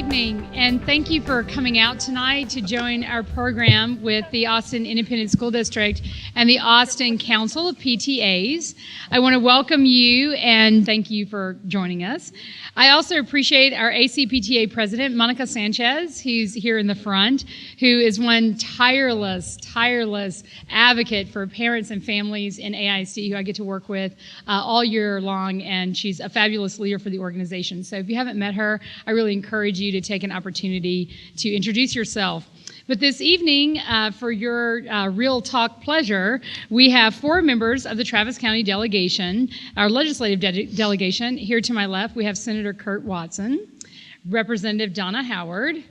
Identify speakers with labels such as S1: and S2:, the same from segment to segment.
S1: evening, and thank you for coming out tonight to join our program with the Austin Independent School District and the Austin Council of PTAs. I want to welcome you and thank you for joining us. I also appreciate our ACPTA President, Monica Sanchez, who's here in the front, who is one tireless advocate for parents and families in AISD, who I get to work with all year long, and she's a fabulous leader for the organization. So if you haven't met her, I really encourage you to take an opportunity to introduce yourself. But this evening, for your real talk pleasure, we have 4 members of the Travis County delegation, our legislative delegation. Here to my left, we have Senator Kurt Watson, Representative Donna Howard,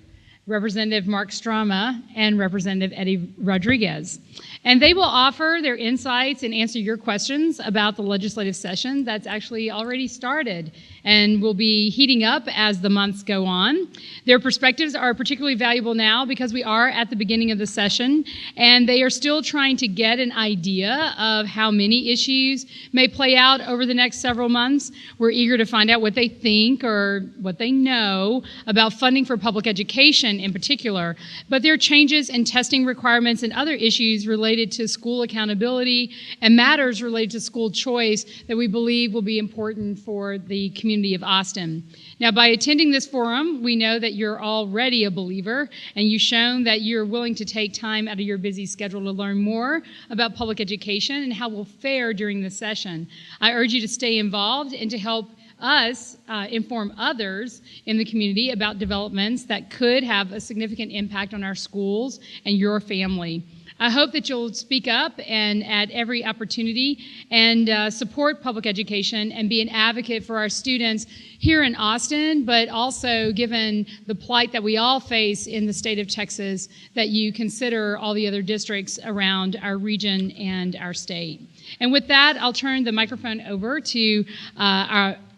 S1: Representative Mark Strama, and Representative Eddie Rodriguez. And they will offer their insights and answer your questions about the legislative session that's actually already started and will be heating up as the months go on. Their perspectives are particularly valuable now because we are at the beginning of the session, and they are still trying to get an idea of how many issues may play out over the next several months. We're eager to find out what they think or what they know about funding for public education in particular, but there are changes in testing requirements and other issues related to school accountability and matters related to school choice that we believe will be important for the community of Austin. Now, by attending this forum, we know that you're already a believer, and you've shown that you're willing to take time out of your busy schedule to learn more about public education and how we'll fare during the session. I urge you to stay involved and to help us inform others in the community about developments that could have a significant impact on our schools and your family. I hope that you'll speak up and at every opportunity and support public education and be an advocate for our students here in Austin, but also given the plight that we all face in the state of Texas, that you consider all the other districts around our region and our state. And with that, I'll turn the microphone over to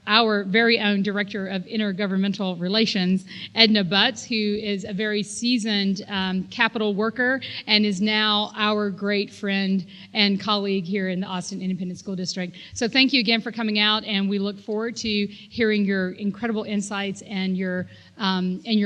S1: our very own Director of Intergovernmental Relations, Edna Butts, who is a very seasoned Capitol worker and is now our great friend and colleague here in the Austin Independent School District. So thank you again for coming out, and we look forward to hearing your incredible insights and your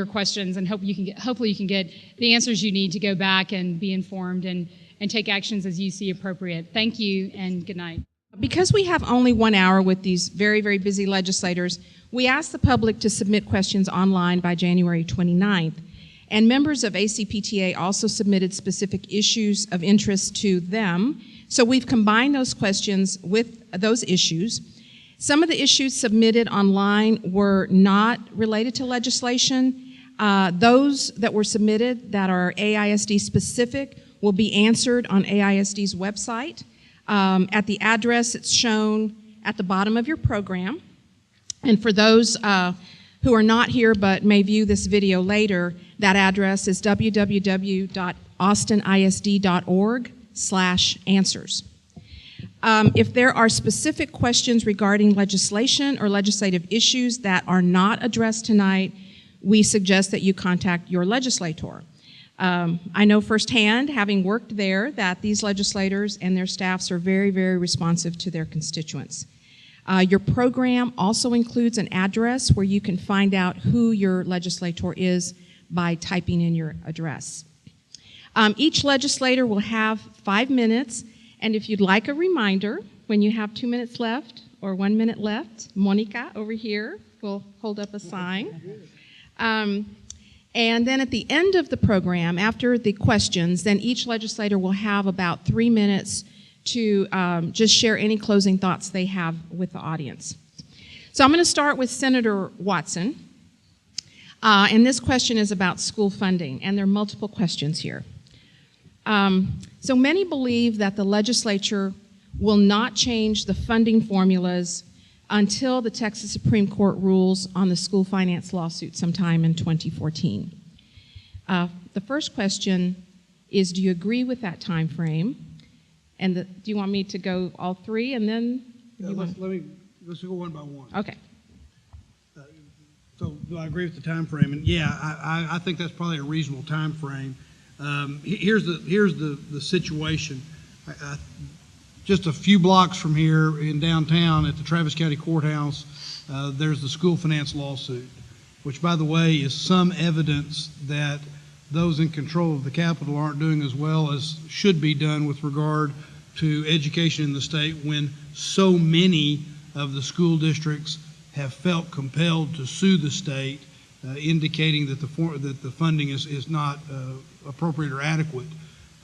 S1: questions, and hopefully you can get the answers you need to go back and be informed and take actions as you see appropriate. Thank you, and good night.
S2: Because we have only 1 hour with these very, very busy legislators, we ask the public to submit questions online by January 29th. And members of ACPTA also submitted specific issues of interest to them. So we've combined those questions with those issues. Some of the issues submitted online were not related to legislation. Those that were submitted that are AISD specific will be answered on AISD's website. At the address it's shown at the bottom of your program. And for those who are not here but may view this video later, that address is www.austinisd.org/answers. If there are specific questions regarding legislation or legislative issues that are not addressed tonight, we suggest that you contact your legislator. I know firsthand, having worked there, that these legislators and their staffs are very, very responsive to their constituents. Your program also includes an address where you can find out who your legislator is by typing in your address. Each legislator will have 5 minutes, and if you'd like a reminder, when you have 2 minutes left or 1 minute left, Monica over here will hold up a sign. And then at the end of the program, after the questions, then each legislator will have about 3 minutes to just share any closing thoughts they have with the audience. So I'm going to start with Senator Watson. And this question is about school funding, and there are multiple questions here. So many believe that the legislature will not change the funding formulas until the Texas Supreme Court rules on the school finance lawsuit sometime in 2014. The first question is, do you agree with that time frame? And do you want me to go all 3 and then?
S3: Let's go one by one.
S2: Okay.
S3: So do I agree with the time frame? And yeah, I think that's probably a reasonable time frame. Here's the situation. Just a few blocks from here in downtown at the Travis County Courthouse, there's the school finance lawsuit. which, by the way, is some evidence that those in control of the Capitol aren't doing as well as should be done with regard to education in the state, when so many of the school districts have felt compelled to sue the state, indicating that the funding is not appropriate or adequate.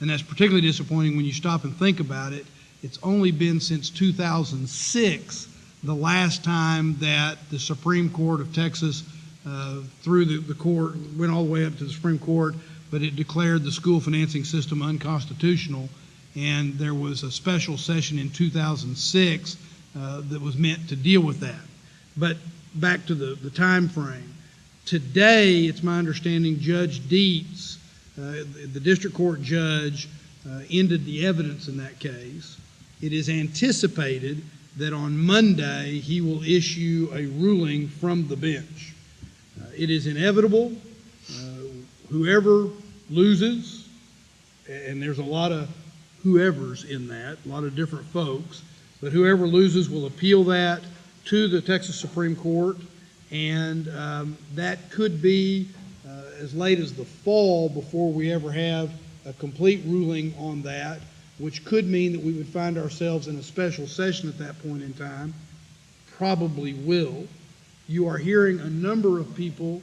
S3: And that's particularly disappointing when you stop and think about it. It's only been since 2006, the last time that the Supreme Court of Texas, through the court, went all the way up to the Supreme Court, but it declared the school financing system unconstitutional. And there was a special session in 2006 that was meant to deal with that. But back to the time frame. Today, it's my understanding, Judge Dietz, the district court judge, ended the evidence in that case. It is anticipated that on Monday he will issue a ruling from the bench. It is inevitable. Whoever loses, and there's a lot of whoever's in that, a lot of different folks, but whoever loses will appeal that to the Texas Supreme Court, and that could be as late as the fall before we ever have a complete ruling on that, which could mean that we would find ourselves in a special session at that point in time. Probably will. You are hearing a number of people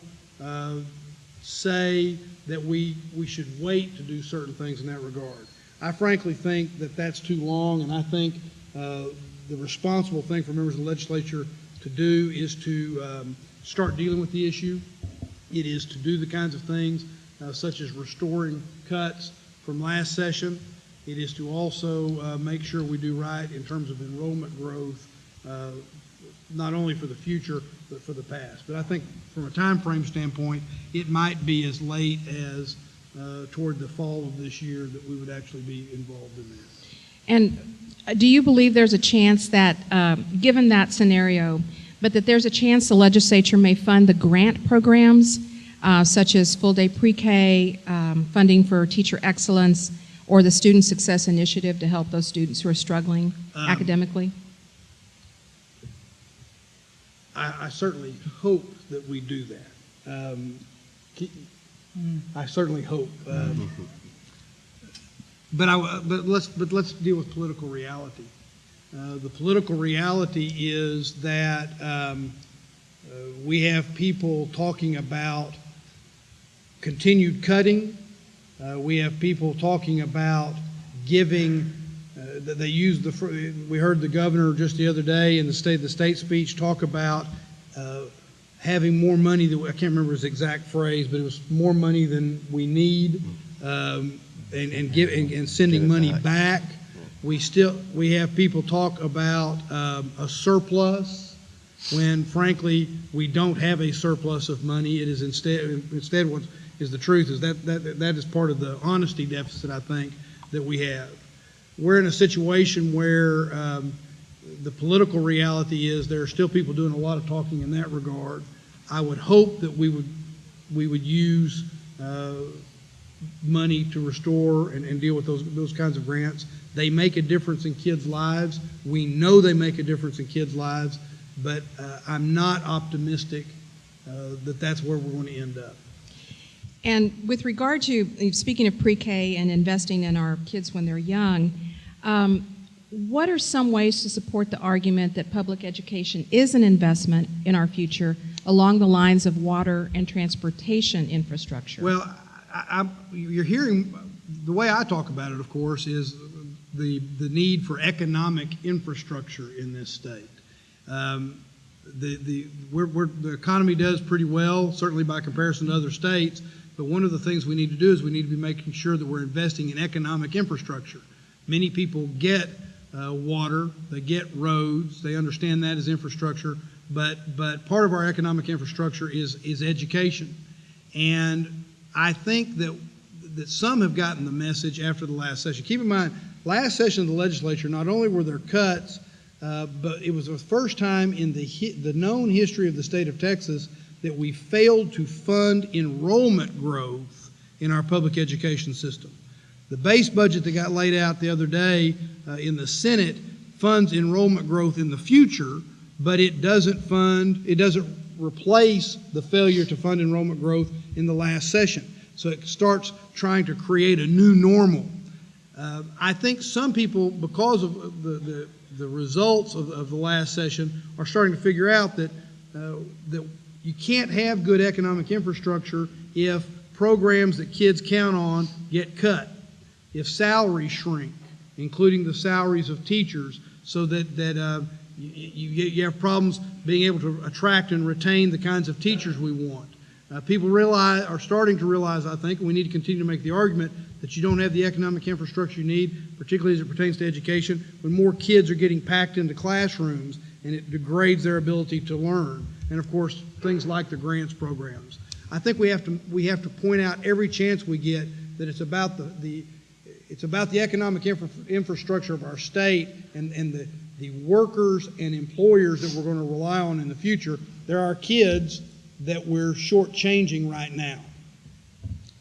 S3: say that we should wait to do certain things in that regard. I frankly think that that's too long, and I think the responsible thing for members of the legislature to do is to start dealing with the issue. It is to do the kinds of things such as restoring cuts from last session. It is to also make sure we do right in terms of enrollment growth, not only for the future, but for the past. But I think from a time frame standpoint, it might be as late as toward the fall of this year that we would actually be involved in that.
S2: And do you believe there's a chance that, given that scenario, but that there's a chance the legislature may fund the grant programs, such as full-day pre-K, funding for teacher excellence, or the Student Success Initiative to help those students who are struggling academically?
S3: I certainly hope that we do that. I certainly hope. But let's deal with political reality. The political reality is that we have people talking about continued cutting. We have people talking about giving. They use we heard the governor just the other day in the state speech talk about having more money. I can't remember his exact phrase, but it was more money than we need, and sending money back. We have people talk about a surplus when, frankly, we don't have a surplus of money. It is instead what is the truth is that is part of the honesty deficit, I think, that we have. We're in a situation where the political reality is there are still people doing a lot of talking in that regard. I would hope that we would use money to restore and deal with those kinds of grants. They make a difference in kids' lives. We know they make a difference in kids' lives, but I'm not optimistic that that's where we're going to end up.
S2: And with regard to, speaking of pre-K and investing in our kids when they're young, what are some ways to support the argument that public education is an investment in our future along the lines of water and transportation infrastructure?
S3: Well, you're hearing, the way I talk about it, of course, is the need for economic infrastructure in this state. The economy does pretty well, certainly by comparison to other states, but one of the things we need to do is we need to be making sure that we're investing in economic infrastructure. Many people get water, they get roads, they understand that as infrastructure, but part of our economic infrastructure is education. And I think that some have gotten the message after the last session. Keep in mind, last session of the legislature, not only were there cuts, but it was the first time in the known history of the state of Texas that we failed to fund enrollment growth in our public education system. The base budget that got laid out the other day in the Senate funds enrollment growth in the future, but it doesn't replace the failure to fund enrollment growth in the last session. So it starts trying to create a new normal. I think some people, because of the results of the last session, are starting to figure out that you can't have good economic infrastructure if programs that kids count on get cut, if salaries shrink, including the salaries of teachers, so that you have problems being able to attract and retain the kinds of teachers we want. People are starting to realize, I think, and we need to continue to make the argument that you don't have the economic infrastructure you need, particularly as it pertains to education, when more kids are getting packed into classrooms and it degrades their ability to learn. And of course, things like the grants programs. I think we have to point out every chance we get that it's about the economic infrastructure of our state and the workers and employers that we're going to rely on in the future. There are kids that we're shortchanging right now.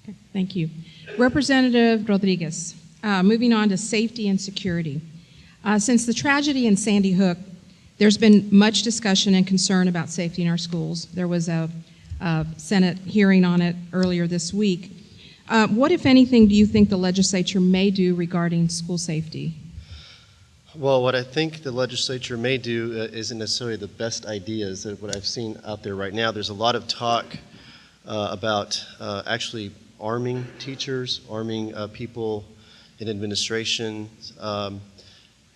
S2: Okay, thank you. Representative Rodriguez, moving on to safety and security. Since the tragedy in Sandy Hook, there's been much discussion and concern about safety in our schools. There was a Senate hearing on it earlier this week. What, if anything, do you think the legislature may do regarding school safety?
S4: Well, what I think the legislature may do isn't necessarily the best ideas of what I've seen out there right now. There's a lot of talk about actually arming teachers, arming people in administration,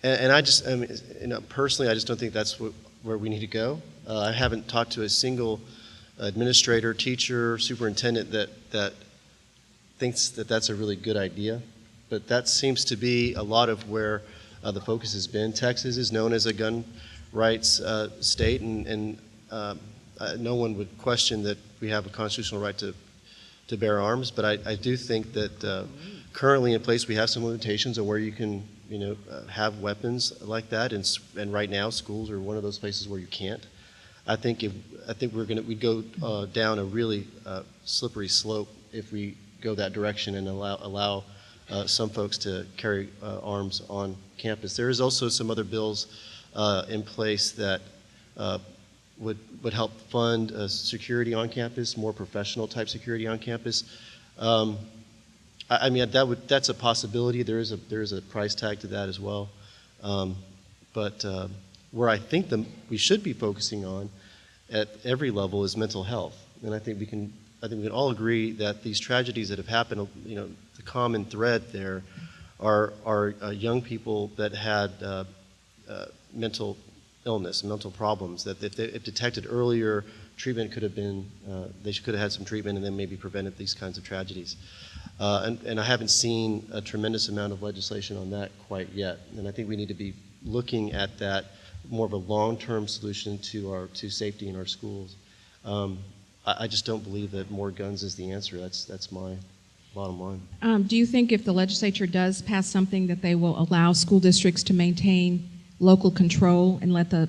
S4: and I mean, personally, I just don't think that's where we need to go. I haven't talked to a single administrator, teacher, superintendent that thinks that that's a really good idea, but that seems to be a lot of where the focus has been. Texas is known as a gun rights state, and no one would question that we have a constitutional right to bear arms, but I do think that currently in place we have some limitations on where you can have weapons like that, and right now schools are one of those places where you can't. I think we'd go down a really slippery slope if we go that direction and allow some folks to carry arms on campus. There is also some other bills in place that would help fund security on campus, more professional type security on campus. I mean, that's a possibility. There is a price tag to that as well. But where I think we should be focusing on at every level is mental health, and I think we can all agree that these tragedies that have happened, the common thread there are young people that had mental illness and mental problems, that if detected earlier, treatment could have been, they could have had some treatment and then maybe prevented these kinds of tragedies. And I haven't seen a tremendous amount of legislation on that quite yet, and I think we need to be looking at that more of a long-term solution to safety in our schools. I just don't believe that more guns is the answer. That's my bottom line.
S2: Do you think if the legislature does pass something that they will allow school districts to maintain local control and let the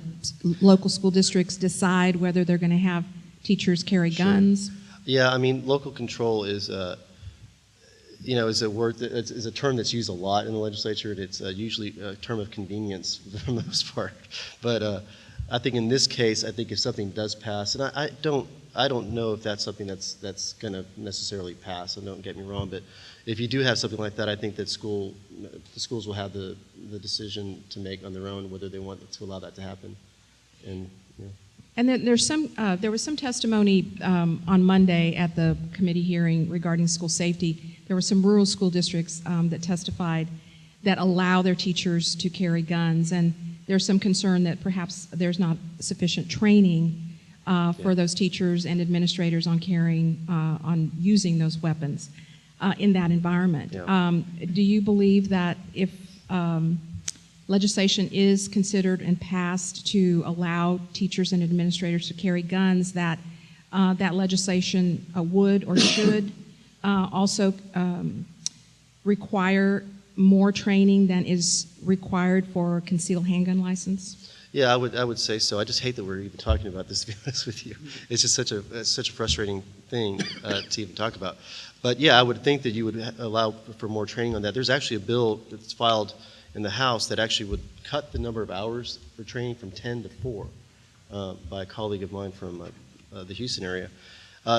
S2: local school districts decide whether they're going to have teachers carry guns?
S4: Yeah, I mean, local control is is a word is a term that's used a lot in the legislature. It's usually a term of convenience for the most part. But I think in this case, I think if something does pass, and I don't know if that's something that's going to necessarily pass, and don't get me wrong, but if you do have something like that, I think that the schools will have the decision to make on their own whether they want to allow that to happen.
S2: And then there was some testimony on Monday at the committee hearing regarding school safety. There were some rural school districts that testified that allow their teachers to carry guns, and there's some concern that perhaps there's not sufficient training for those teachers and administrators on on using those weapons in that environment.
S4: Yeah.
S2: Do you believe that if legislation is considered and passed to allow teachers and administrators to carry guns, that that legislation would or should also require more training than is required for a concealed handgun license?
S4: Yeah, I would say so. I just hate that we're even talking about this, to be honest with you. It's just such a frustrating thing to even talk about. But yeah, I would think that you would allow for more training on that. There's actually a bill that's filed in the House that actually would cut the number of hours for training from 10 to 4 by a colleague of mine from the Houston area.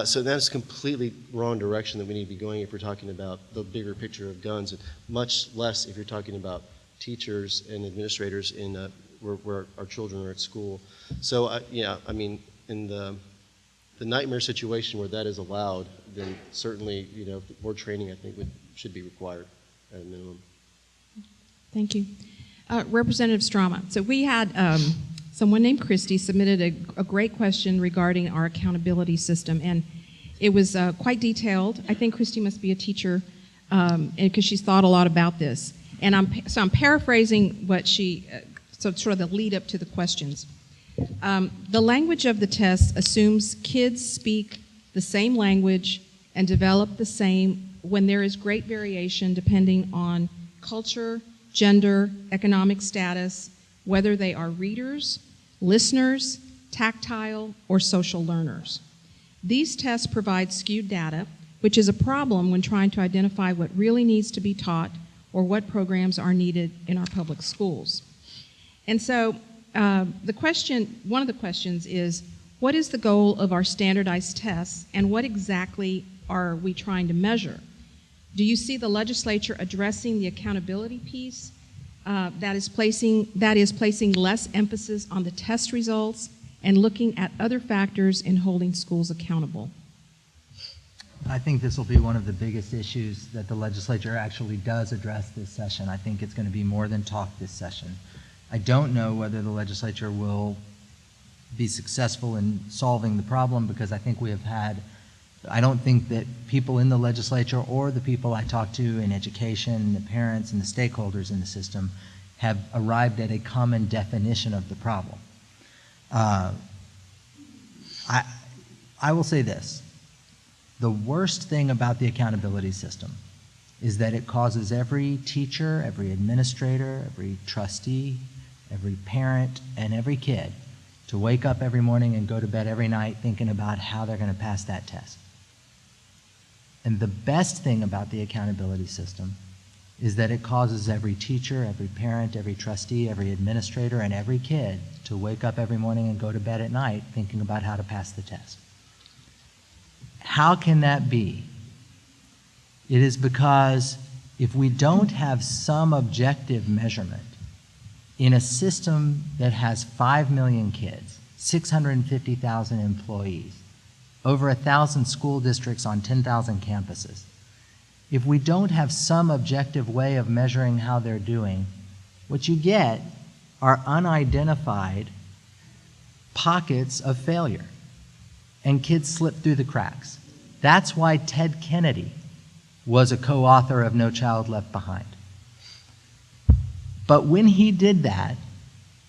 S4: So that's completely wrong direction that we need to be going if we're talking about the bigger picture of guns, and much less if you're talking about teachers and administrators in where our children are at school. So yeah, I mean, in the nightmare situation where that is allowed, then certainly, you know, more training I think should be required at a minimum.
S2: Thank you. Representative Strama. So we had someone named Christy submitted a great question regarding our accountability system, and it was quite detailed. I think Christy must be a teacher because she's thought a lot about this. And I'm paraphrasing what she, so sort of the lead up to the questions. The language of the test assumes kids speak the same language and develop the same when there is great variation depending on culture, gender, economic status, whether they are readers, listeners, tactile, or social learners. These tests provide skewed data, which is a problem when trying to identify what really needs to be taught or what programs are needed in our public schools. And so one of the questions is, what is the goal of our standardized tests, and what exactly are we trying to measure? Do you see the legislature addressing the accountability piece that is placing less emphasis on the test results and looking at other factors in holding schools accountable?
S5: I think this will be one of the biggest issues that the legislature actually does address this session. I think it's going to be more than talk this session. I don't know whether the legislature will be successful in solving the problem, because I think I don't think that people in the legislature or the people I talk to in education, the parents and the stakeholders in the system have arrived at a common definition of the problem. I will say this. The worst thing about the accountability system is that it causes every teacher, every administrator, every trustee, every parent, and every kid to wake up every morning and go to bed every night thinking about how they're going to pass that test. And the best thing about the accountability system is that it causes every teacher, every parent, every trustee, every administrator, and every kid to wake up every morning and go to bed at night thinking about how to pass the test. How can that be? It is because if we don't have some objective measurement in a system that has 5 million kids, 650,000 employees, over 1,000 school districts on 10,000 campuses, if we don't have some objective way of measuring how they're doing, what you get are unidentified pockets of failure, and kids slip through the cracks. That's why Ted Kennedy was a co-author of No Child Left Behind. But when he did that,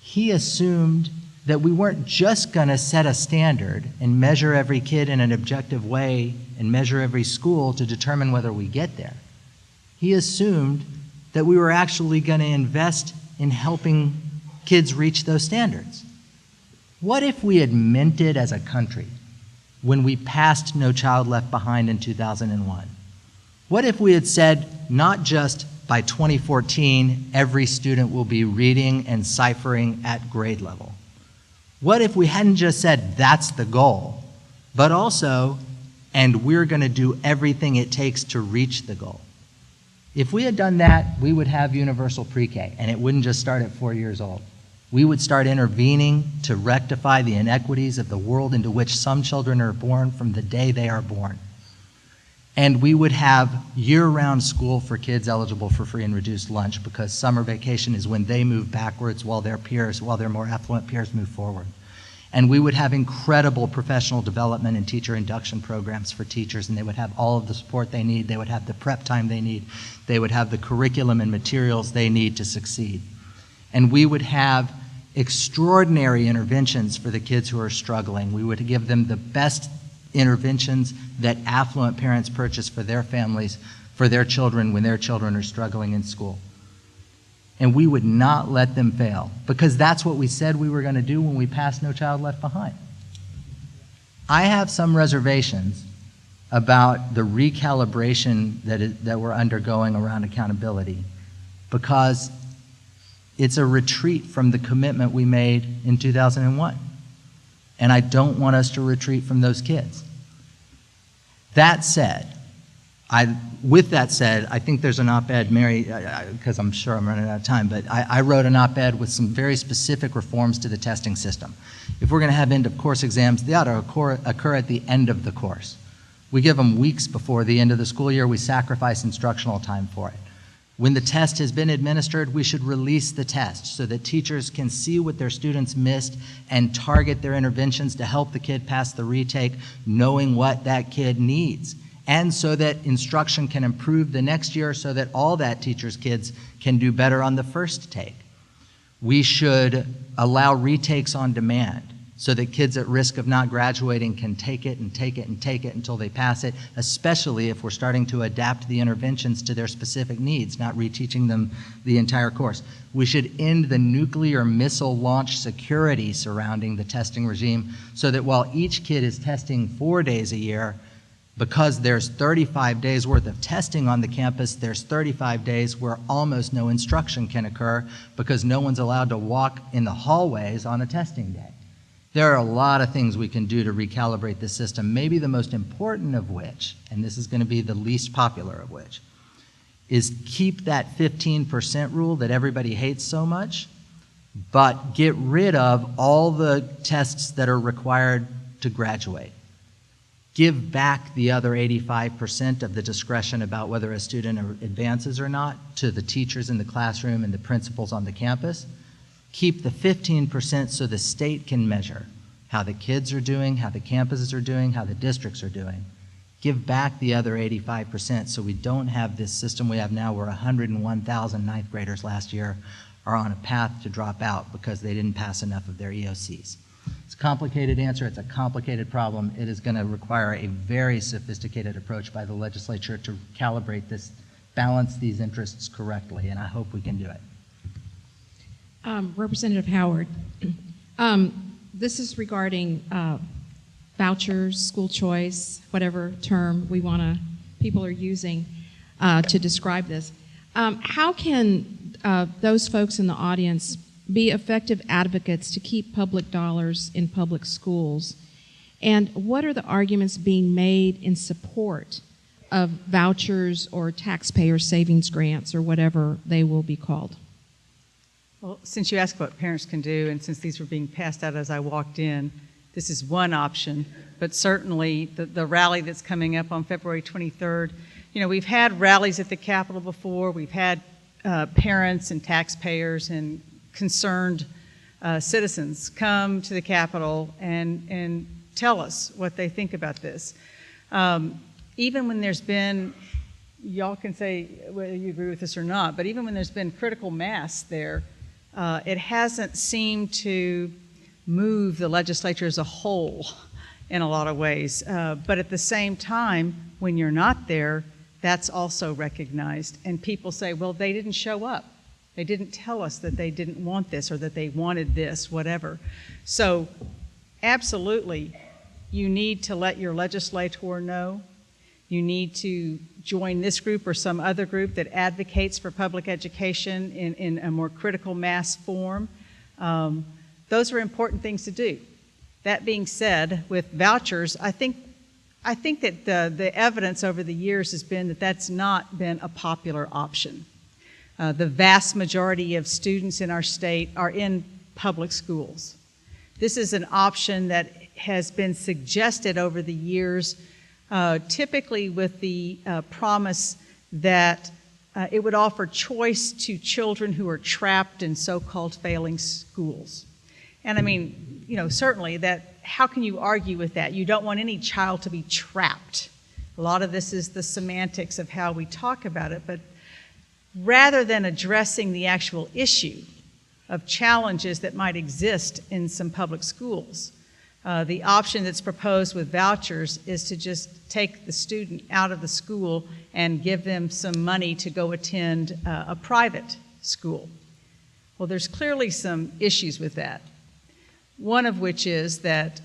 S5: he assumed that we weren't just going to set a standard and measure every kid in an objective way and measure every school to determine whether we get there. He assumed that we were actually going to invest in helping kids reach those standards. What if we had meant it as a country when we passed No Child Left Behind in 2001? What if we had said, not just by 2014, every student will be reading and ciphering at grade level? What if we hadn't just said that's the goal, but also, and we're going to do everything it takes to reach the goal? If we had done that, we would have universal pre-K, and it wouldn't just start at 4 years old. We would start intervening to rectify the inequities of the world into which some children are born from the day they are born. And we would have year-round school for kids eligible for free and reduced lunch, because summer vacation is when they move backwards while their more affluent peers move forward. And we would have incredible professional development and teacher induction programs for teachers, and they would have all of the support they need. They would have the prep time they need. They would have the curriculum and materials they need to succeed. And we would have extraordinary interventions for the kids who are struggling. We would give them the best interventions that affluent parents purchase for their families, for their children when their children are struggling in school. And we would not let them fail, because that's what we said we were going to do when we passed No Child Left Behind. I have some reservations about the recalibration that we're undergoing around accountability, because it's a retreat from the commitment we made in 2001. And I don't want us to retreat from those kids. That said, I think there's an op-ed, Mary, because I'm sure I'm running out of time, but I wrote an op-ed with some very specific reforms to the testing system. If we're going to have end-of-course exams, they ought to occur at the end of the course. We give them weeks before the end of the school year. We sacrifice instructional time for it. When the test has been administered, we should release the test so that teachers can see what their students missed and target their interventions to help the kid pass the retake, knowing what that kid needs. And so that instruction can improve the next year so that all that teacher's kids can do better on the first take. We should allow retakes on demand so that kids at risk of not graduating can take it and take it and take it until they pass it, especially if we're starting to adapt the interventions to their specific needs, not reteaching them the entire course. We should end the nuclear missile launch security surrounding the testing regime so that while each kid is testing 4 days a year, because there's 35 days worth of testing on the campus, there's 35 days where almost no instruction can occur because no one's allowed to walk in the hallways on a testing day. There are a lot of things we can do to recalibrate the system, maybe the most important of which, and this is going to be the least popular of which, is keep that 15% rule that everybody hates so much, but get rid of all the tests that are required to graduate. Give back the other 85% of the discretion about whether a student advances or not to the teachers in the classroom and the principals on the campus. Keep the 15% so the state can measure how the kids are doing, how the campuses are doing, how the districts are doing. Give back the other 85% so we don't have this system we have now where 101,000 ninth graders last year are on a path to drop out because they didn't pass enough of their EOCs. It's a complicated answer. It's a complicated problem. It is going to require a very sophisticated approach by the legislature to calibrate this, balance these interests correctly, and I hope we can do it.
S2: Representative Howard, this is regarding vouchers, school choice, whatever term people are using to describe this. How can those folks in the audience be effective advocates to keep public dollars in public schools? And what are the arguments being made in support of vouchers or taxpayer savings grants or whatever they will be called?
S6: Well, since you asked what parents can do, and since these were being passed out as I walked in, this is one option, but certainly the rally that's coming up on February 23rd, we've had rallies at the Capitol before, we've had parents and taxpayers and concerned citizens come to the Capitol and tell us what they think about this. Even when there's been, y'all can say whether you agree with this or not, but even when there's been critical mass there, it hasn't seemed to move the legislature as a whole in a lot of ways. But at the same time, when you're not there, that's also recognized. And people say, well, they didn't show up. They didn't tell us that they didn't want this or that they wanted this, whatever. So absolutely, you need to let your legislator know. You need to join this group or some other group that advocates for public education in a more critical mass form. Those are important things to do. That being said, with vouchers, I think that the evidence over the years has been that that's not been a popular option. The vast majority of students in our state are in public schools. This is an option that has been suggested over the years, typically with the promise that it would offer choice to children who are trapped in so-called failing schools. And I mean, certainly that, how can you argue with that? You don't want any child to be trapped. A lot of this is the semantics of how we talk about it, but rather than addressing the actual issue of challenges that might exist in some public schools, the option that's proposed with vouchers is to just take the student out of the school and give them some money to go attend a private school. Well, there's clearly some issues with that. One of which is that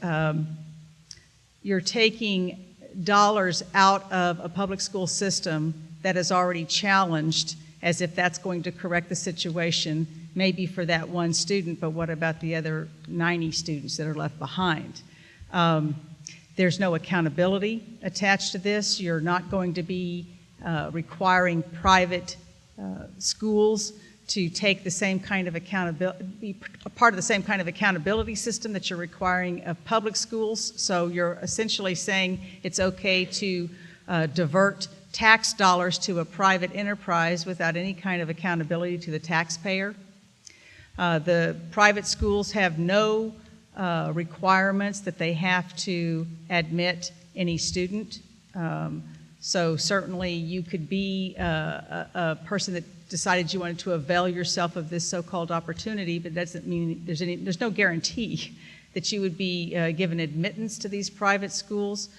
S6: you're taking dollars out of a public school system that is already challenged as if that's going to correct the situation, maybe for that one student, but what about the other 90 students that are left behind? There's no accountability attached to this. You're not going to be requiring private schools to take the same kind of accountability, be a part of the same kind of accountability system that you're requiring of public schools. So you're essentially saying it's okay to divert tax dollars to a private enterprise without any kind of accountability to the taxpayer. The private schools have no requirements that they have to admit any student. So certainly you could be a person that decided you wanted to avail yourself of this so-called opportunity, but that doesn't mean there's no guarantee that you would be given admittance to these private schools.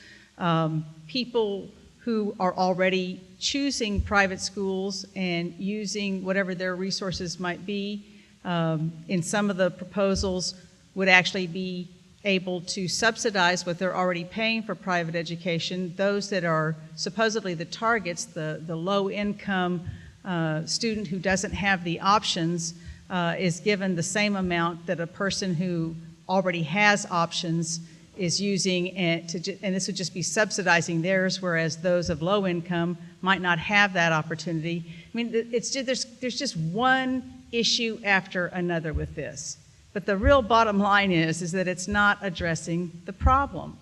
S6: People who are already choosing private schools and using whatever their resources might be, in some of the proposals would actually be able to subsidize what they're already paying for private education. Those that are supposedly the targets, the low-income student who doesn't have the options, is given the same amount that a person who already has options is using, and this would just be subsidizing theirs, whereas those of low income might not have that opportunity. I mean, there's just one issue after another with this. But the real bottom line is that it's not addressing the problem.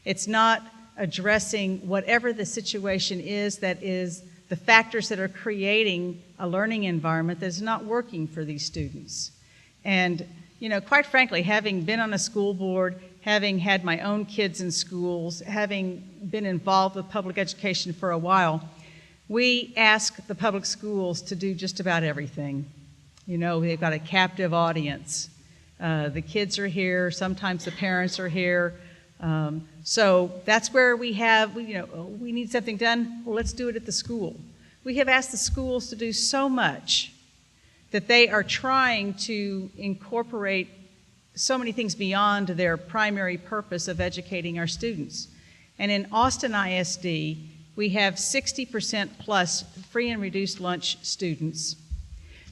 S6: It's not addressing whatever the situation is that is the factors that are creating a learning environment that's not working for these students. And, you know, quite frankly, having been on a school board, having had my own kids in schools, having been involved with public education for a while, we ask the public schools to do just about everything. You know, they've got a captive audience. The kids are here, sometimes the parents are here. So that's where we need something done, well, let's do it at the school. We have asked the schools to do so much that they are trying to incorporate so many things beyond their primary purpose of educating our students. And in Austin ISD, we have 60% plus free and reduced lunch students.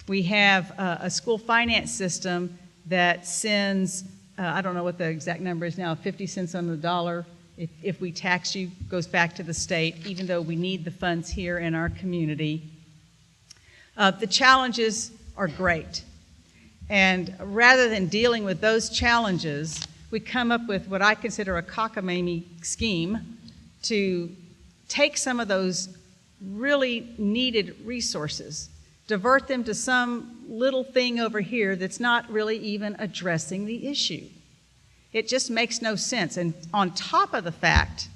S6: We have a school finance system that sends, I don't know what the exact number is now, 50 cents on the dollar. If we tax you, goes back to the state, even though we need the funds here in our community. The challenges are great. And rather than dealing with those challenges, we come up with what I consider a cockamamie scheme to take some of those really needed resources, divert them to some little thing over here that's not really even addressing the issue. It just makes no sense. And on top of the fact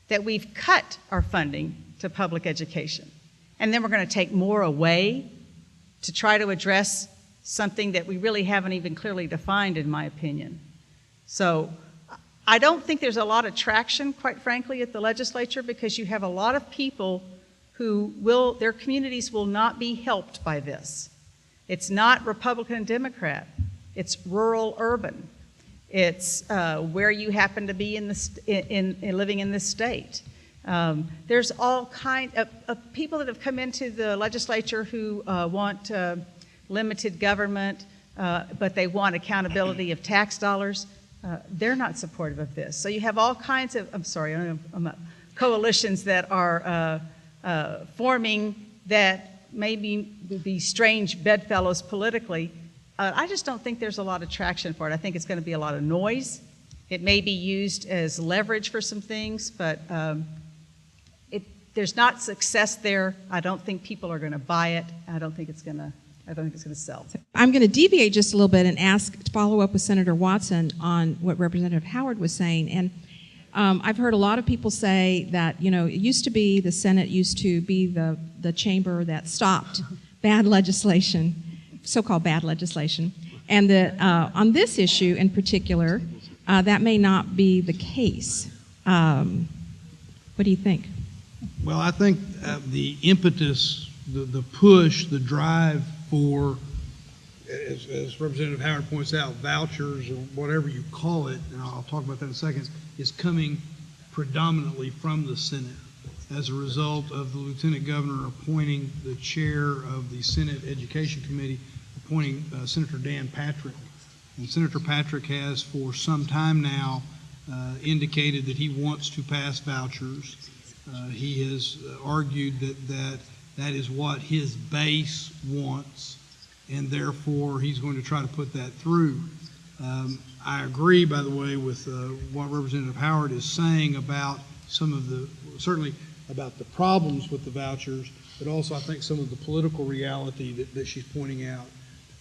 S6: that we've cut our funding to public education, and then we're going to take more away to try to address something that we really haven't even clearly defined, in my opinion. So I don't think there's a lot of traction, quite frankly, at the legislature, because you have a lot of people who their communities will not be helped by this. It's not Republican and Democrat. It's rural, urban. It's where you happen to be living in this state. There's all kinds of people that have come into the legislature who want limited government, but they want accountability of tax dollars. They're not supportive of this. So you have all kinds of, coalitions that are forming that maybe be strange bedfellows politically. I just don't think there's a lot of traction for it. I think it's going to be a lot of noise. It may be used as leverage for some things, but there's not success there. I don't think people are going to buy it. I don't think it's going to sell.
S2: I'm going to deviate just a little bit and follow up with Senator Watson on what Representative Howard was saying. And I've heard a lot of people say that, you know, it used to be the Senate used to be the chamber that stopped bad legislation, so-called bad legislation. And on this issue in particular, that may not be the case. What do you think?
S3: Well, I think the impetus, the push, the drive for, as Representative Howard points out, vouchers or whatever you call it, and I'll talk about that in a second, is coming predominantly from the Senate. as a result of the Lieutenant Governor appointing the chair of the Senate Education Committee, appointing Senator Dan Patrick. And Senator Patrick has for some time now indicated that he wants to pass vouchers. He has argued that is what his base wants, and therefore he's going to try to put that through. I agree, by the way, with what Representative Howard is saying about certainly about the problems with the vouchers, but also I think some of the political reality that she's pointing out.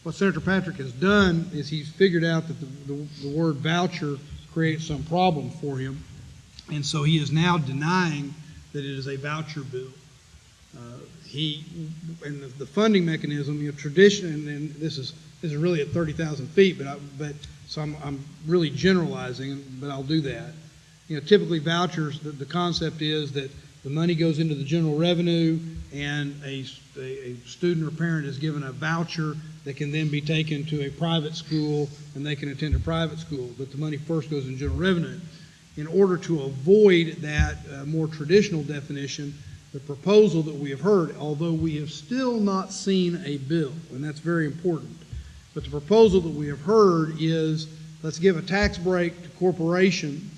S3: What Senator Patrick has done is he's figured out that the word voucher creates some problem for him, and so he is now denying that it is a voucher bill. And the funding mechanism, tradition, and this is really at 30,000 feet, so I'm really generalizing, but I'll do that. Typically vouchers, the concept is that the money goes into the general revenue, and a student or parent is given a voucher that can then be taken to a private school, and they can attend a private school. But the money first goes in general revenue. In order to avoid that more traditional definition, the proposal that we have heard, although we have still not seen a bill, and that's very important, but the proposal that we have heard is let's give a tax break to corporations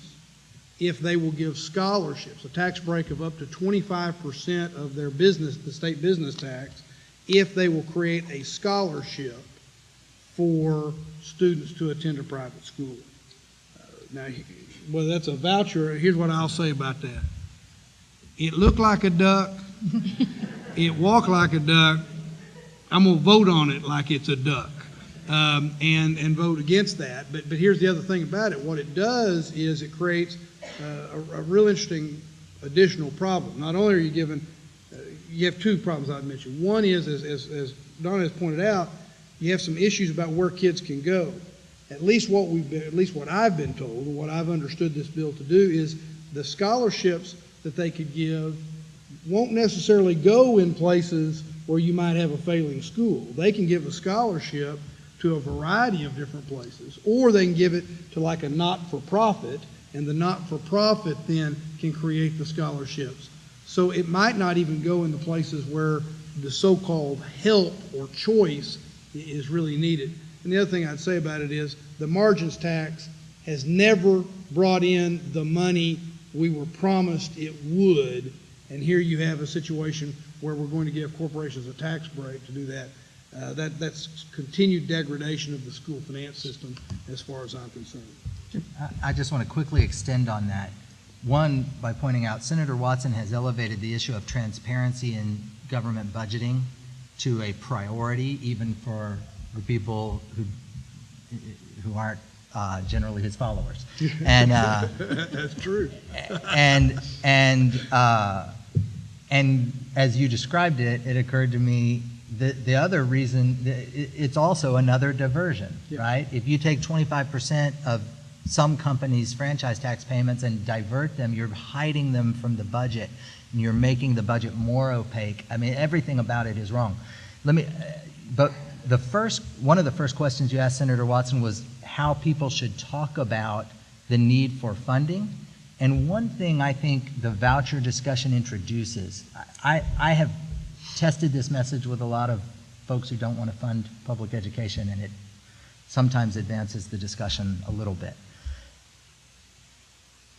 S3: if they will give scholarships, a tax break of up to 25% of their business, the state business tax, if they will create a scholarship for students to attend a private school. Now, whether that's a voucher, here's what I'll say about that. It looked like a duck. It walked like a duck. I'm going to vote on it like it's a duck and vote against that. But here's the other thing about it. What it does is it creates a real interesting additional problem. Not only are you given, you have two problems I'd mention. One is, as Donna has pointed out, you have some issues about where kids can go. At least what I've been told, and what I've understood this bill to do is the scholarships that they could give won't necessarily go in places where you might have a failing school. They can give a scholarship to a variety of different places, or they can give it to like a not-for-profit, and the not-for-profit then can create the scholarships. So it might not even go in the places where the so-called help or choice is really needed. And the other thing I'd say about it is the margins tax has never brought in the money we were promised it would, and here you have a situation where we're going to give corporations a tax break to do that. That's continued degradation of the school finance system as far as I'm concerned.
S5: I just want to quickly extend on that. One, by pointing out Senator Watson has elevated the issue of transparency in government budgeting to a priority, even for the people who aren't generally his followers. And
S3: that's true.
S5: and as you described it, it occurred to me that the other reason, it's also another diversion, right? If you take 25% of some companies' franchise tax payments and divert them, you're hiding them from the budget, and you're making the budget more opaque. I mean, everything about it is wrong. But one of the first questions you asked Senator Watson was how people should talk about the need for funding. And one thing I think the voucher discussion introduces, I have tested this message with a lot of folks who don't want to fund public education, and it sometimes advances the discussion a little bit.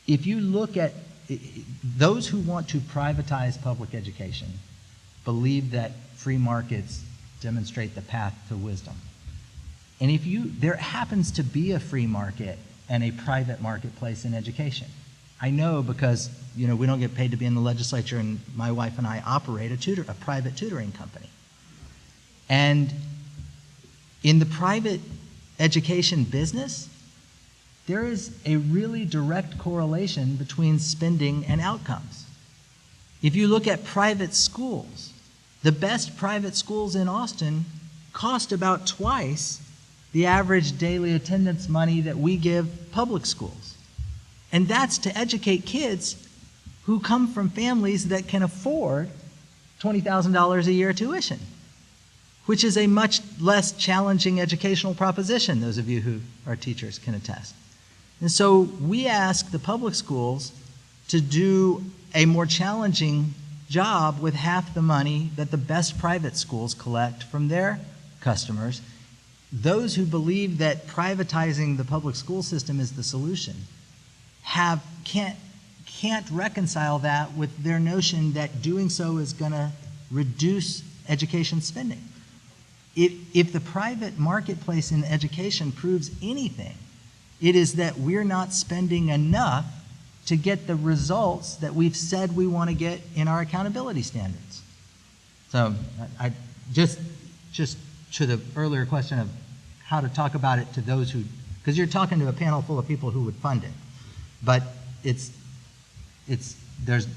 S5: If you look at those who want to privatize public education, believe that free markets demonstrate the path to wisdom. And there happens to be a free market and a private marketplace in education. I know because, we don't get paid to be in the legislature, and my wife and I operate a private tutoring company. And in the private education business, there is a really direct correlation between spending and outcomes. If you look at private schools, the best private schools in Austin cost about twice the average daily attendance money that we give public schools. And that's to educate kids who come from families that can afford $20,000 a year tuition, which is a much less challenging educational proposition, those of you who are teachers can attest. And so we ask the public schools to do a more challenging job with half the money that the best private schools collect from their customers. Those who believe that privatizing the public school system is the solution can't reconcile that with their notion that doing so is going to reduce education spending. If the private marketplace in education proves anything, it is that we're not spending enough to get the results that we've said we want to get in our accountability standards. So I just to the earlier question of how to talk about it to those who, because you're talking to a panel full of people who would fund it, but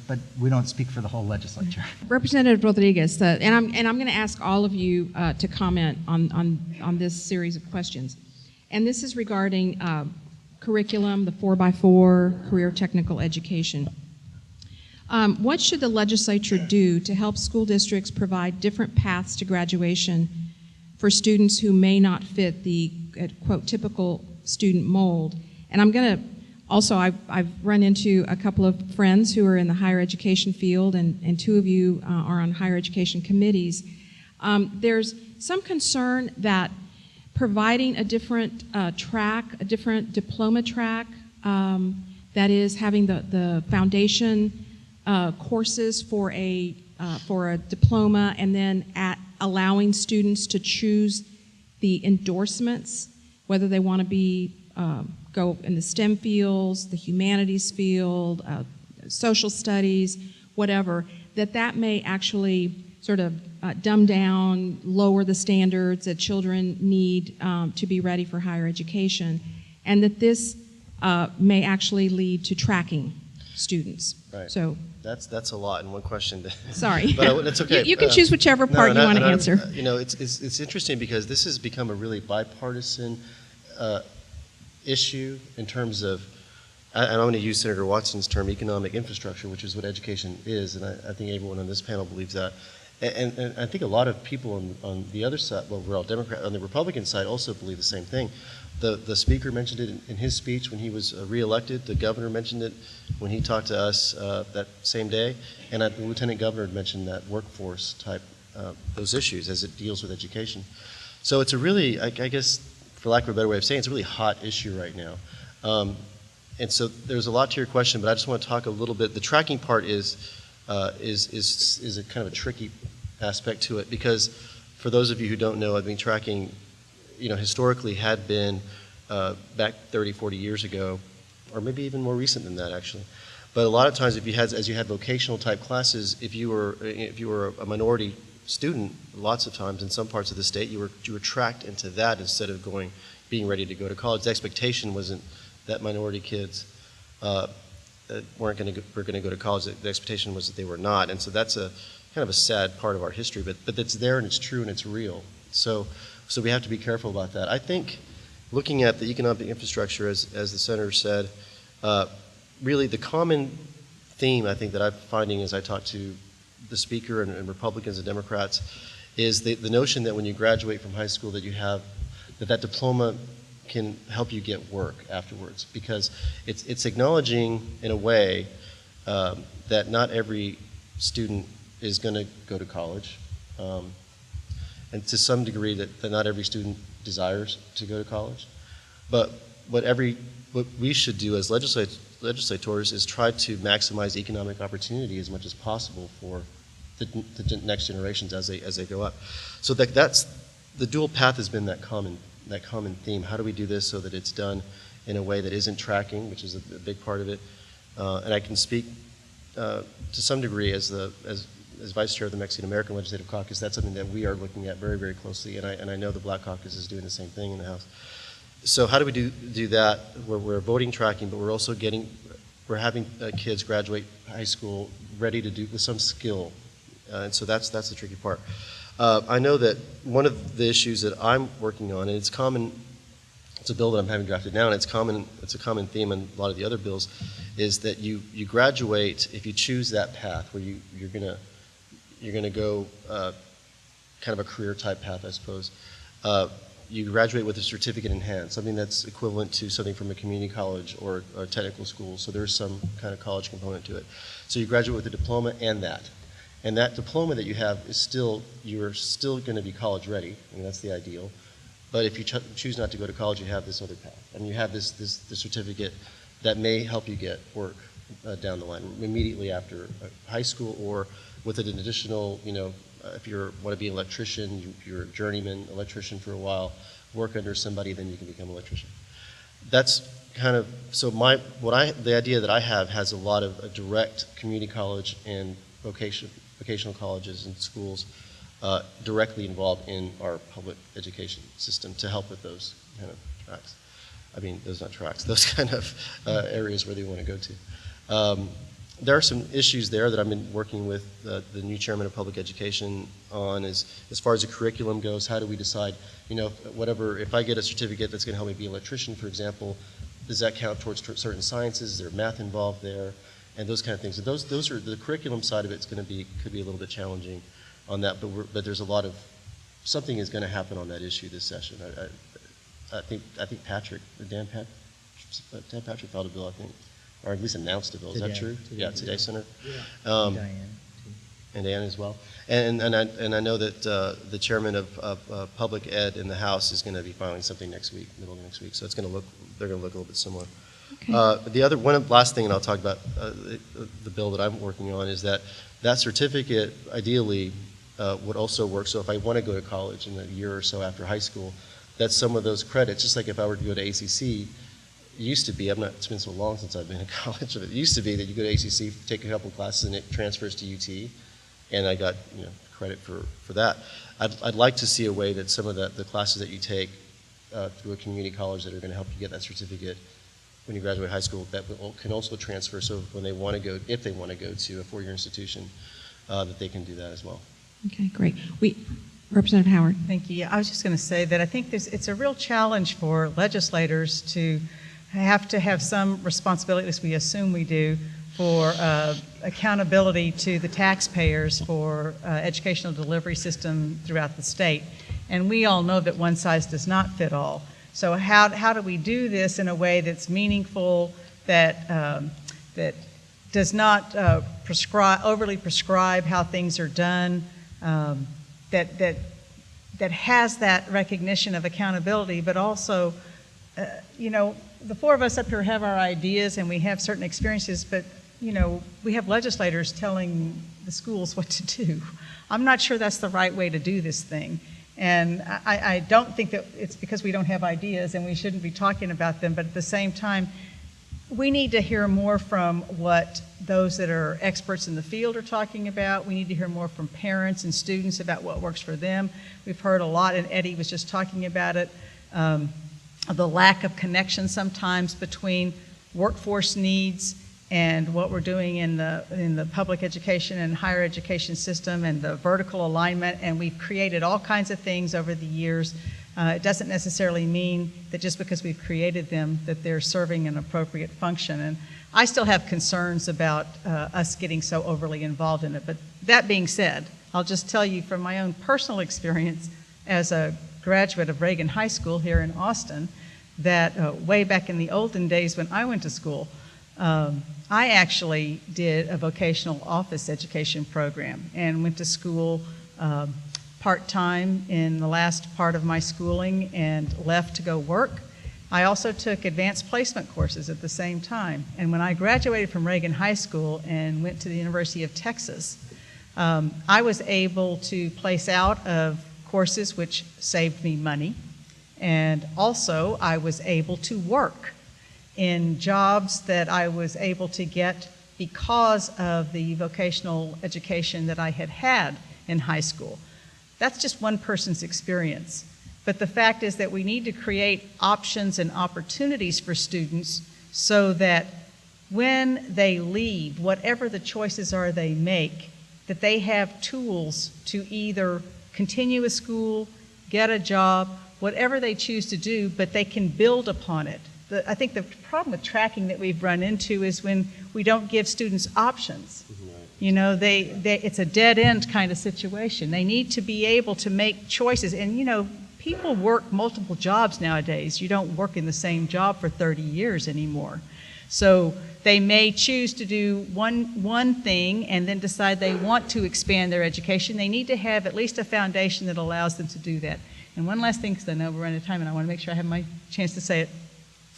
S5: but we don't speak for the whole legislature.
S2: Representative Rodriguez, and I'm going to ask all of you to comment on this series of questions, and this is regarding curriculum, the 4x4, career technical education. What should the legislature do to help school districts provide different paths to graduation for students who may not fit the, quote, typical student mold? And I'm going to also, I've run into a couple of friends who are in the higher education field, and two of you are on higher education committees. There's some concern that providing a different track, a different diploma track, that is having the foundation courses for a diploma, and then allowing students to choose the endorsements, whether they want to be go in the STEM fields, the humanities field, social studies, whatever, that may actually sort of dumb down, lower the standards that children need to be ready for higher education, and that this may actually lead to tracking students.
S4: Right.
S2: So
S4: that's a lot in one question.
S2: sorry,
S4: But it's okay.
S2: You can choose whichever part you want to answer.
S4: You know, it's interesting because this has become a really bipartisan issue in terms of, and I'm going to use Senator Watson's term, economic infrastructure, which is what education is, and I think everyone on this panel believes that. And I think a lot of people on the other side, well, we're all Democrat, on the Republican side also believe the same thing. The speaker mentioned it in his speech when he was reelected. The governor mentioned it when he talked to us that same day, and the lieutenant governor had mentioned that workforce type, those issues as it deals with education. So it's a really, I guess, for lack of a better way of saying, it's a really hot issue right now. And so there's a lot to your question, but I just want to talk a little bit. The tracking part is a kind of a tricky aspect to it, because for those of you who don't know, I mean, tracking, historically had been back 30, 40 years ago, or maybe even more recent than that, actually. But a lot of times, as you had vocational type classes, if you were a minority student, lots of times in some parts of the state, you were tracked into that instead of being ready to go to college. The expectation wasn't that minority kids were going to go to college. The expectation was that they were not, and so that's a kind of a sad part of our history. But it's there and it's true and it's real. So we have to be careful about that. I think looking at the economic infrastructure, as the senator said, really the common theme I think that I'm finding as I talk to the speaker and Republicans and Democrats is the notion that when you graduate from high school that you have that diploma can help you get work afterwards, because it's acknowledging in a way that not every student is going to go to college, and to some degree that not every student desires to go to college. But what we should do as legislators is try to maximize economic opportunity as much as possible for the next generations as they go up. So that's the dual path has been that common theme. How do we do this so that it's done in a way that isn't tracking, which is a big part of it? And I can speak to some degree as Vice Chair of the Mexican American Legislative Caucus. That's something that we are looking at very, very closely, and I know the Black Caucus is doing the same thing in the House. So how do we do that? We're voting tracking, but we're also having kids graduate high school ready to do with some skill, and so that's the tricky part. I know that one of the issues that I'm working on, and it's common, it's a bill that I'm having drafted now, and it's a common theme in a lot of the other bills, is that you graduate if you choose that path where you're gonna go kind of a career type path, I suppose. you graduate with a certificate in hand, something that's equivalent to something from a community college or a technical school. So there's some kind of college component to it. So you graduate with a diploma and that. And that diploma that you have is still, you're still going to be college ready. I mean, that's the ideal. But if you choose not to go to college, you have this other path. And you have this certificate that may help you get work down the line immediately after high school, or with an additional, if you want to be an electrician, you're a journeyman electrician for a while, work under somebody, then you can become an electrician. That's kind of, so the idea that I have has a lot of direct community college and vocational colleges and schools directly involved in our public education system to help with those kind of tracks. I mean, those not tracks, those kind of areas where they want to go to. There are some issues there that I've been working with the new chairman of public education on as far as the curriculum goes. How do we decide, if I get a certificate that's going to help me be an electrician, for example, does that count towards certain sciences? Is there math involved there? And those kind of things. And those are the curriculum side of it's could be a little bit challenging on that, but there's a lot of, something is going to happen on that issue this session. I think Dan Patrick filed a bill, I think, or at least announced a bill. Is that true? Yeah, Today Center.
S5: Diane, too.
S4: And Dan as well. And I know that the chairman of public ed in the House is going to be filing something next week, middle of next week. So they're going to look a little bit similar.
S2: Okay.
S4: Last thing, and I'll talk about the bill that I'm working on, is that certificate ideally would also work. So if I want to go to college in a year or so after high school, that some of those credits, just like if I were to go to ACC, it used to be, it's been so long since I've been in college, but it used to be that you go to ACC, take a couple classes, and it transfers to UT, and I got credit for that. I'd like to see a way that some of the classes that you take through a community college that are going to help you get that certificate when you graduate high school, that can also transfer, so when they want to go, if they want to go to a four-year institution, that they can do that as well.
S2: Okay, great. Representative Howard.
S6: Thank you. Yeah, I was just going to say that I think it's a real challenge for legislators to have some responsibility, as we assume we do, for accountability to the taxpayers for educational delivery system throughout the state. And we all know that one size does not fit all. So how do we do this in a way that's meaningful, that does not overly prescribe how things are done, that has that recognition of accountability, but also, the four of us up here have our ideas and we have certain experiences, but we have legislators telling the schools what to do. I'm not sure that's the right way to do this thing. And I don't think that it's because we don't have ideas and we shouldn't be talking about them, but at the same time, we need to hear more from what those that are experts in the field are talking about. We need to hear more from parents and students about what works for them. We've heard a lot, and Eddie was just talking about it, the lack of connection sometimes between workforce needs and what we're doing in the public education and higher education system, and the vertical alignment, and we've created all kinds of things over the years. It doesn't necessarily mean that just because we've created them that they're serving an appropriate function. And I still have concerns about us getting so overly involved in it. But that being said, I'll just tell you from my own personal experience as a graduate of Reagan High School here in Austin, that way back in the olden days when I went to school, I actually did a vocational office education program and went to school part-time in the last part of my schooling and left to go work. I also took advanced placement courses at the same time. And when I graduated from Reagan High School and went to the University of Texas, I was able to place out of courses which saved me money. And also I was able to work in jobs that I was able to get because of the vocational education that I had had in high school. That's just one person's experience. But the fact is that we need to create options and opportunities for students so that when they leave, whatever the choices are they make, that they have tools to either continue a school, get a job, whatever they choose to do, but they can build upon it. I think the problem with tracking that we've run into is when we don't give students options. You know, it's a dead-end kind of situation. They need to be able to make choices. And, people work multiple jobs nowadays. You don't work in the same job for 30 years anymore. So they may choose to do one thing and then decide they want to expand their education. They need to have at least a foundation that allows them to do that. And one last thing, because I know we're running out of time and I want to make sure I have my chance to say it.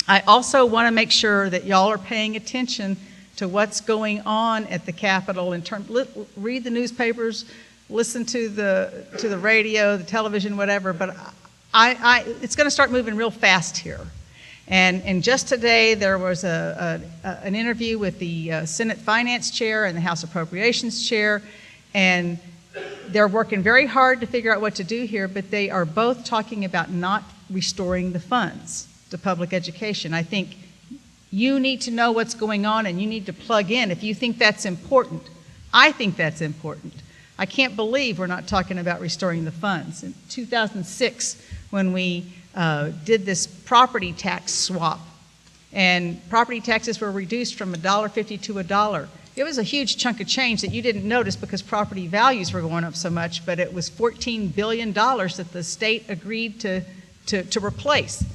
S6: I also want to make sure that y'all are paying attention to what's going on at the Capitol in terms, read the newspapers, listen to the radio, the television, whatever, but it's going to start moving real fast here. And just today there was an interview with the Senate Finance Chair and the House Appropriations Chair, and they're working very hard to figure out what to do here, but they are both talking about not restoring the funds to public education. I think you need to know what's going on and you need to plug in if you think that's important. I think that's important. I can't believe we're not talking about restoring the funds. In 2006, when we did this property tax swap, and property taxes were reduced from $1.50 to $1. It was a huge chunk of change that you didn't notice because property values were going up so much, but it was $14 billion that the state agreed to replace.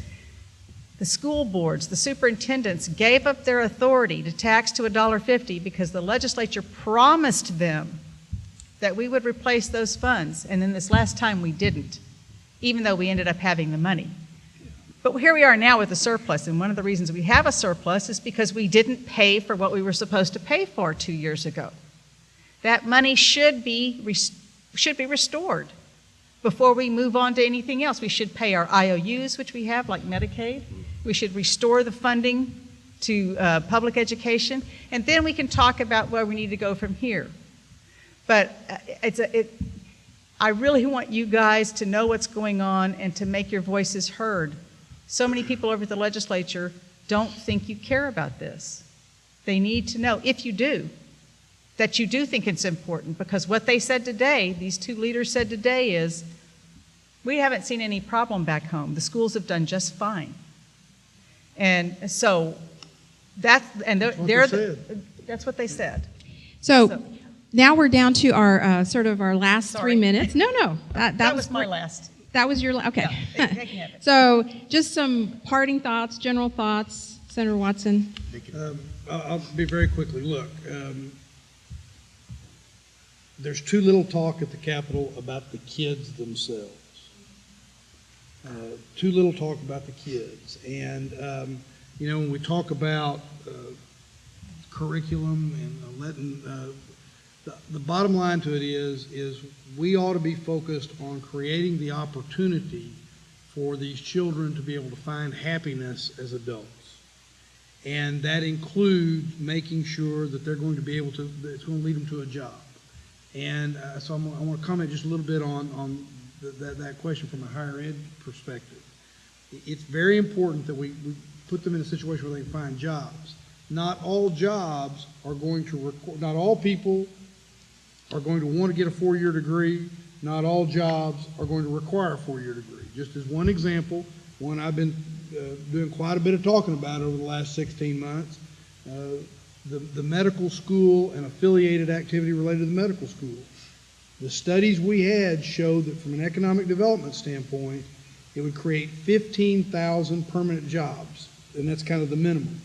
S6: The school boards, the superintendents gave up their authority to tax to $1.50 because the legislature promised them that we would replace those funds, and then this last time we didn't, even though we ended up having the money. But here we are now with a surplus, and one of the reasons we have a surplus is because we didn't pay for what we were supposed to pay for 2 years ago. That money should be restored before we move on to anything else. We should pay our IOUs, which we have, like Medicaid. We should restore the funding to public education, and then we can talk about where we need to go from here. But I really want you guys to know what's going on and to make your voices heard. So many people over at the legislature don't think you care about this. They need to know, if you do, that you do think it's important, because what they said today, these two leaders said today is, we haven't seen any problem back home. The schools have done just fine. And so that's what they said.
S2: So now we're down to our sort of our last
S6: Sorry.
S2: 3 minutes. No,
S6: That was my last.
S2: That was your okay.
S6: Yeah, they can have it.
S2: So just some parting thoughts, general thoughts, Senator Watson.
S3: I'll be very quickly. Look, there's too little talk at the Capitol about the kids themselves. Too little talk about the kids. And, when we talk about curriculum and letting, the bottom line to it is we ought to be focused on creating the opportunity for these children to be able to find happiness as adults. And that includes making sure that they're going to be able to, it's going to lead them to a job. And so I want to comment just a little bit on that question from a higher ed perspective. It's very important that we put them in a situation where they can find jobs. Not all jobs are going to not all people are going to want to get a 4-year degree. Not all jobs are going to require a 4-year degree. Just as one example, one I've been doing quite a bit of talking about over the last 16 months, the medical school and affiliated activity related to the medical school. The studies we had showed that from an economic development standpoint, it would create 15,000 permanent jobs, and that's kind of the minimum.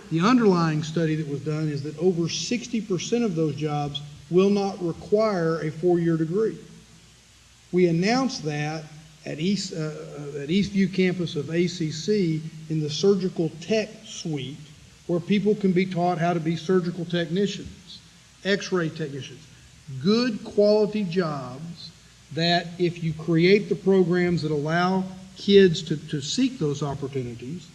S3: The underlying study that was done is that over 60% of those jobs will not require a 4-year degree. We announced that at Eastview campus of ACC in the surgical tech suite, where people can be taught how to be surgical technicians, x-ray technicians, good quality jobs that if you create the programs that allow kids to seek those opportunities,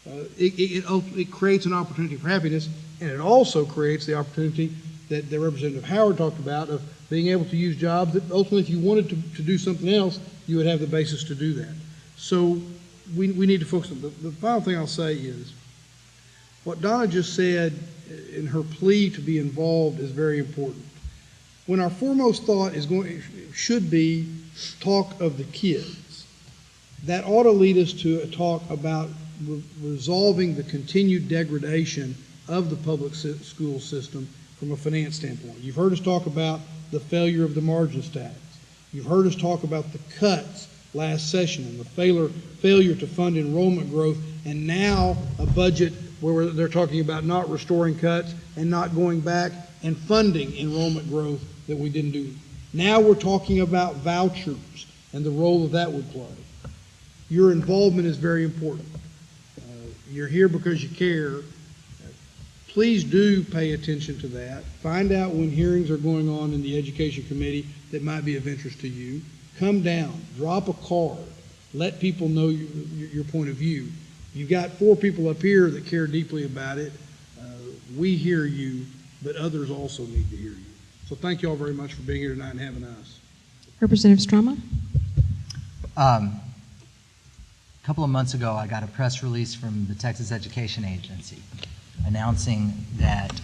S3: it creates an opportunity for happiness, and it also creates the opportunity that Representative Howard talked about of being able to use jobs that ultimately, if you wanted to do something else, you would have the basis to do that. So we need to focus on the final thing I'll say is what Donna just said in her plea to be involved is very important. When our foremost thought should be talk of the kids, that ought to lead us to a talk about resolving the continued degradation of the public school system from a finance standpoint. You've heard us talk about the failure of the margins tax. You've heard us talk about the cuts last session, and the failure to fund enrollment growth, and now a budget where they're talking about not restoring cuts and not going back and funding enrollment growth that we didn't do. Now we're talking about vouchers and the role that would play. Your involvement is very important. You're here because you care. Please do pay attention to that. Find out when hearings are going on in the Education Committee that might be of interest to you. Come down, drop a card, let people know your point of view. You've got 4 people up here that care deeply about it. We hear you, but others also need to hear you. So thank you all very much for being here tonight and having us.
S2: Representative Strama?
S5: A couple of months ago, I got a press release from the Texas Education Agency announcing that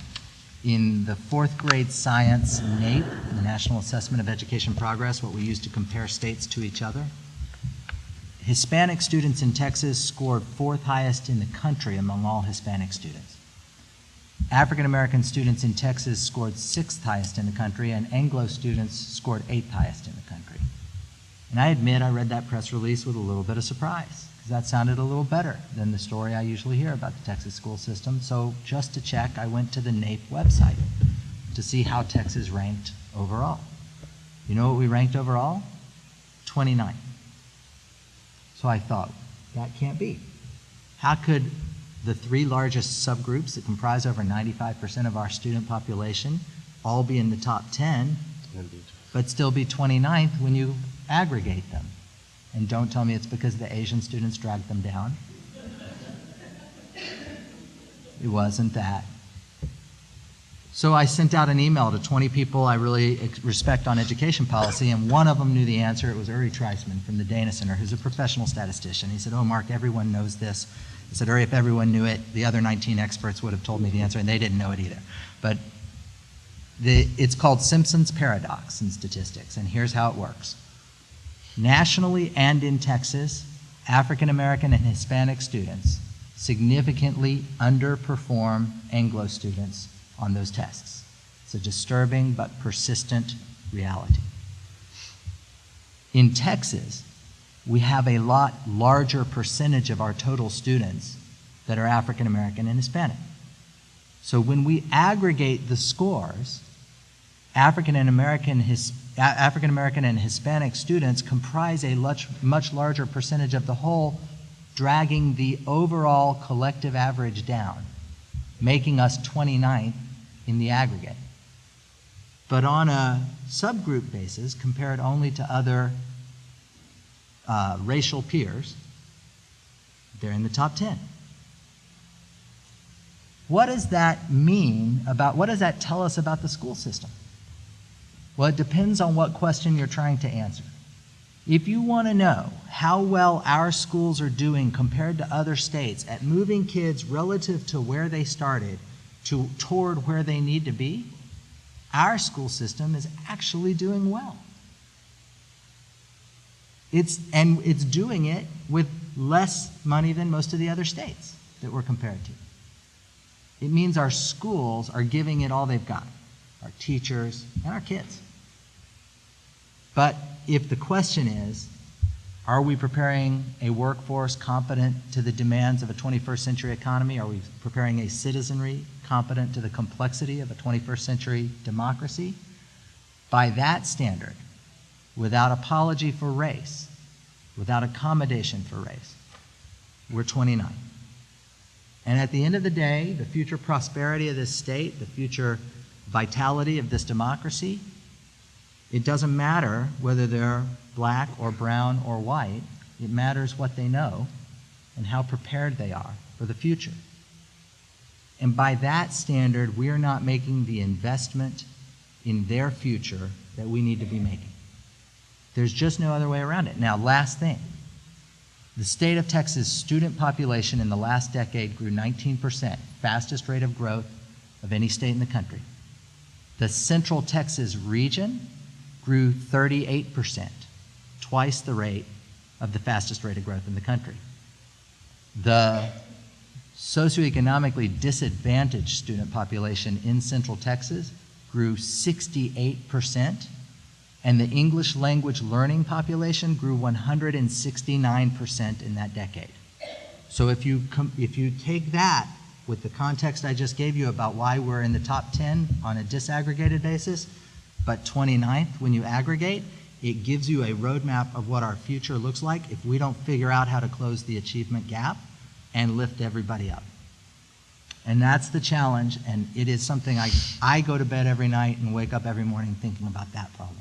S5: in the 4th grade science NAEP, the National Assessment of Education Progress, what we use to compare states to each other, Hispanic students in Texas scored 4th highest in the country among all Hispanic students. African American students in Texas scored 6th highest in the country, and Anglo students scored 8th highest in the country. And I admit I read that press release with a little bit of surprise, because that sounded a little better than the story I usually hear about the Texas school system. So just to check, I went to the NAEP website to see how Texas ranked overall. You know what we ranked overall? 29th. So I thought, that can't be. How could the 3 largest subgroups that comprise over 95% of our student population all be in the top 10, but still be 29th when you aggregate them? And don't tell me it's because the Asian students dragged them down. It wasn't that. So I sent out an email to 20 people I really respect on education policy, and one of them knew the answer. It was Uri Treisman from the Dana Center, who's a professional statistician. He said, "Oh, Mark, everyone knows this." I said, "Uri, if everyone knew it, the other 19 experts would have told me the answer," and they didn't know it either. But it's called Simpson's paradox in statistics, and here's how it works. Nationally and in Texas, African American and Hispanic students significantly underperform Anglo students on those tests. It's a disturbing but persistent reality. In Texas, we have a lot larger percentage of our total students that are African American and Hispanic. So when we aggregate the scores, African American and Hispanic students comprise a much larger percentage of the whole, dragging the overall collective average down, making us 29th in the aggregate. But on a subgroup basis, compared only to other racial peers, they're in the top 10. What does that mean about, what does that tell us about the school system? Well, it depends on what question you're trying to answer. If you want to know how well our schools are doing compared to other states at moving kids relative to where they started toward where they need to be, our school system is actually doing well. It's doing it with less money than most of the other states that we're compared to. It means our schools are giving it all they've got, our teachers and our kids. But if the question is, are we preparing a workforce competent to the demands of a 21st century economy? Are we preparing a citizenry competent to the complexity of a 21st century democracy? By that standard, without apology for race, without accommodation for race, we're 29. And at the end of the day, the future prosperity of this state, the future vitality of this democracy, it doesn't matter whether they're black or brown or white. It matters what they know and how prepared they are for the future. And by that standard, we are not making the investment in their future that we need to be making. There's just no other way around it. Now, last thing. The state of Texas student population in the last decade grew 19%, fastest rate of growth of any state in the country. The Central Texas region grew 38%, twice the rate of the fastest rate of growth in the country. The socioeconomically disadvantaged student population in Central Texas grew 68%, And the English language learning population grew 169% in that decade. So if you take that with the context I just gave you about why we're in the top 10 on a disaggregated basis, but 29th when you aggregate, it gives you a roadmap of what our future looks like if we don't figure out how to close the achievement gap and lift everybody up. And that's the challenge, and it is something I go to bed every night and wake up every morning thinking about that problem.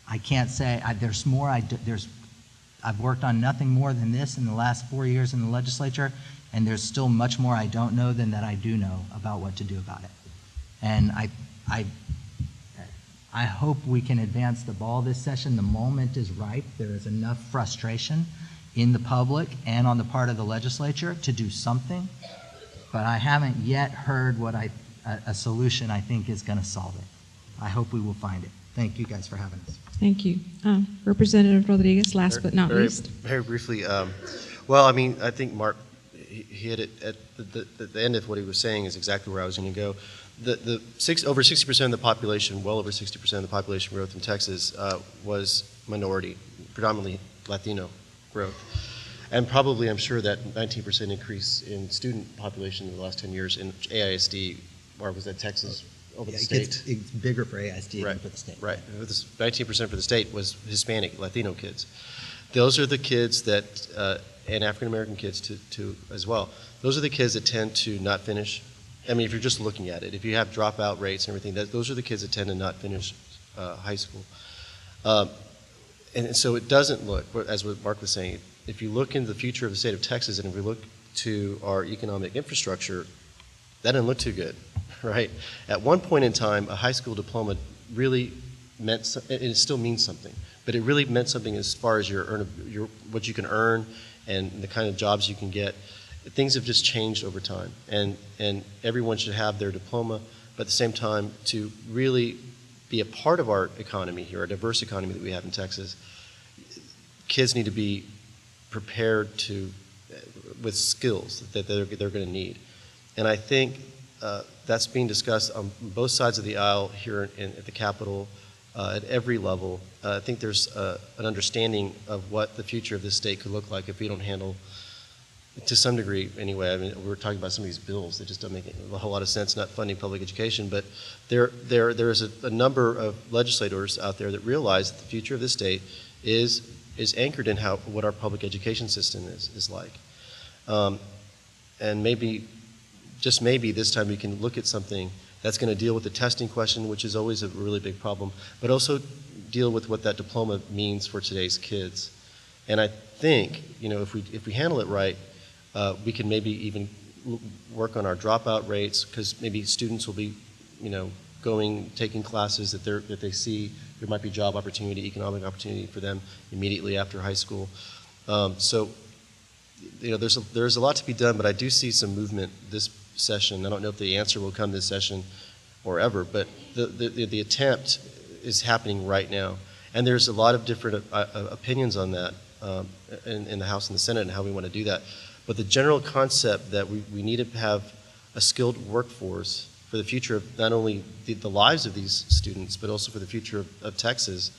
S5: I can't say, there's more, I've worked on nothing more than this in the last 4 years in the legislature, and there's still much more I don't know than that I do know about what to do about it. And I hope we can advance the ball this session. The moment is ripe. There is enough frustration in the public and on the part of the legislature to do something, but I haven't yet heard what a solution I think is going to solve it. I hope we will find it. Thank you guys for having us.
S2: Thank you. Representative Rodriguez, last but not least.
S4: Very briefly, well, I mean, I think Mark, he hit it at the end of what he was saying is exactly where I was going to go. Over 60% of the population, well over 60% of the population growth in Texas was minority, predominantly Latino growth. And probably, I'm sure that 19% increase in student population in the last 10 years in AISD, or was that Texas over the state?
S5: It's bigger for AISD
S4: Right.
S5: than for the state.
S4: Right. 19% for the state was Hispanic, Latino kids. Those are the kids that, and African American kids too as well. Those are the kids that tend to not finish. I mean, if you're just looking at it, if you have dropout rates and everything, those are the kids that tend to not finish high school. And so it doesn't look, as what Mark was saying, if you look into the future of the state of Texas and if we look to our economic infrastructure, that doesn't look too good, right? At one point in time, a high school diploma really meant, and it still means something, but it really meant something as far as what you can earn and the kind of jobs you can get. Things have just changed over time, and everyone should have their diploma, but at the same time, to really be a part of our economy here, a diverse economy that we have in Texas, kids need to be prepared with skills that they're going to need. And I think that's being discussed on both sides of the aisle here at the Capitol, at every level. I think there's an understanding of what the future of this state could look like if we don't handle, to some degree anyway, I mean, we're talking about some of these bills that just don't make a whole lot of sense, not funding public education, but there is a number of legislators out there that realize that the future of this state is anchored in what our public education system is like. And maybe, just maybe this time we can look at something that's going to deal with the testing question, which is always a really big problem, but also deal with what that diploma means for today's kids. And I think, if we handle it right, we can maybe even work on our dropout rates, because maybe students will be, taking classes that they see there might be job opportunity, economic opportunity for them immediately after high school. So, there's a lot to be done, but I do see some movement this session. I don't know if the answer will come this session or ever, but the attempt is happening right now. And there's a lot of different opinions on that in the House and the Senate and how we want to do that. But the general concept that we need to have a skilled workforce for the future of not only the lives of these students, but also for the future of Texas,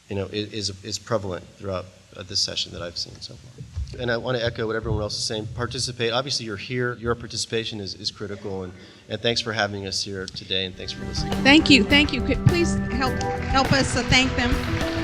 S4: is prevalent throughout this session that I've seen so far. And I want to echo what everyone else is saying. Participate. Obviously, you're here. Your participation is critical. And thanks for having us here today, and thanks for listening.
S2: Thank you. Please help us thank them.